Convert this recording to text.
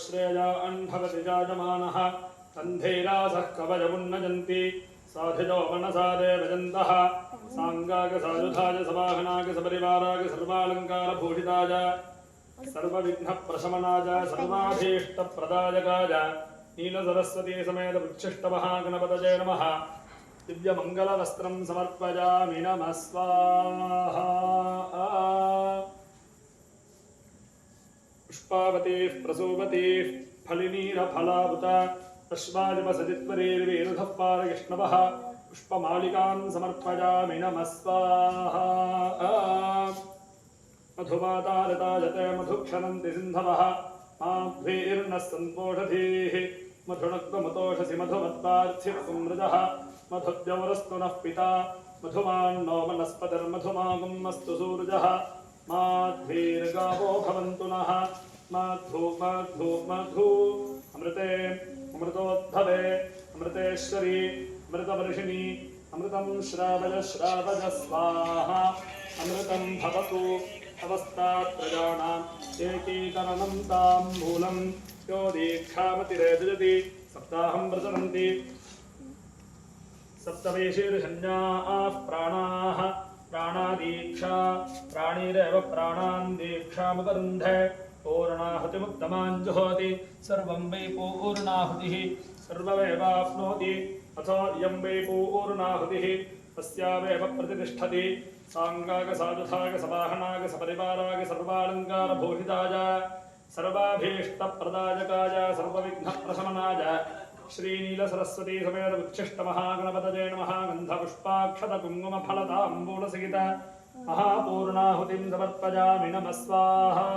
श्रेया अन्भवति जायमानः तन्धैरासः कवचमुन्नजन्ति साधिजो मनसा देवजन्तः साङ्गागसायुधाय सवाहनाय सपरिवाराय सर्वालङ्कारभूषिताय सर्वविघ्नप्रशमनाय सर्वाभीष्टप्रदायकाय नीलसरस्वती समेत उच्छिष्टमहागणपतये नमः। दिव्यमङ्गलवस्त्रं समर्पयामि नमः स्वाहा। पुष्पावतीः प्रसूवतीः फलिनीरफलावुता अश्वाजपसजित्वरेर्वेरुधः पारयिष्णवः पुष्पमालिकां समर्पयामि नमः स्वाहा। मधुमातारतायते मधुक्षरन्ति सिन्धवः माध्वीर्नः सन्तोषधीः मधुनक्वमुतोषसि मधुमत्पार्थिः सुमृजः मधुद्यौरस्तु नः पिता मधुमान्नो वनस्पतिर्मधुमागुम् अस्तु सूर्यः माध्वीर्गावो भवन्तु नः मधु मधु मधु अमृते अमृतोद्भवे अमृतेश्वरी अमृतवर्षिणी अमृतं श्रावय श्रावय स्वाहा। अमृतं भवतु अवस्थात्रयाणाम् एकीकरणं ताम्बूलं यो दीक्षामतिरेजयति सप्ताहं प्रचलन्ति सप्तवेशीर्षण्याः प्राणाः प्राणादीक्षा प्राणीरेव प्राणान् दीक्षामुपरुन्धे पूर्णाहुतिमुत्तमाञ्जुहोति सर्वं वै पूर्णाहुतिः सर्वमेवाप्नोति अथो इयं वै पूर्णाहुतिः तस्यावेव प्रतिष्ठति साङ्गागसायुधाय सवाहनाय सपरिवाराय सर्वालङ्कारभूषिताय सर्वाभीष्टप्रदायकाय सर्वविघ्नप्रशमनाय श्रीनीलसरस्वती समेत उच्छिष्टमहागणपतये नमः। गन्धपुष्पाक्षतकुङ्कुमफलताम्बूलसहित महापूर्णाहुतिं समर्पयामि नमः स्वाहा।